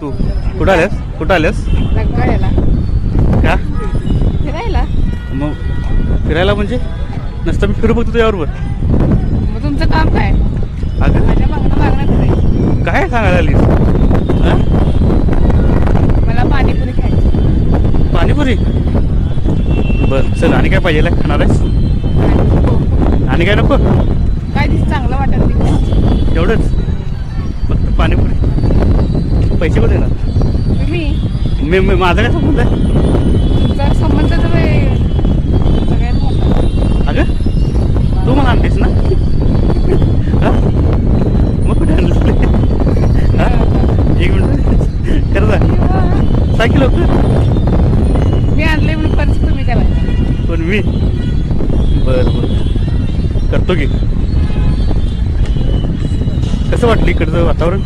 तू कुठं आल्यास कुठं आल्यास रंकाळ्याला का फिरायला. मग फिरायला म्हणजे नसतं मी फिरू बघतो तुझ्याबरोबर. मग तुमचं काम काय? अगं माझ्या मागणं फिरायचं. काय सांगायला आलीस हा? मला पाणीपुरी खायची. पाणीपुरी बरं चल आणि काय पाहिजे खाणार आहेस आणि काय नको काय दिस चांगलं वाटत नाही खायची. एवढंच फक्त पाणीपुरी पैसे कुठे येणार तुम्ही माझा काय संबंध आहे तुमचा संबंध तर सगळ्यात मोठा. अगं तू मला आणतेस ना हा? मग कुठे आणलं हा? एक मिनिट खरं जा सायकल लवकर मी आणले म्हणून खर्च तुम्ही करायचा. पण मी बरं बरं करतो की कसं वाटलं इकडचं वातावरण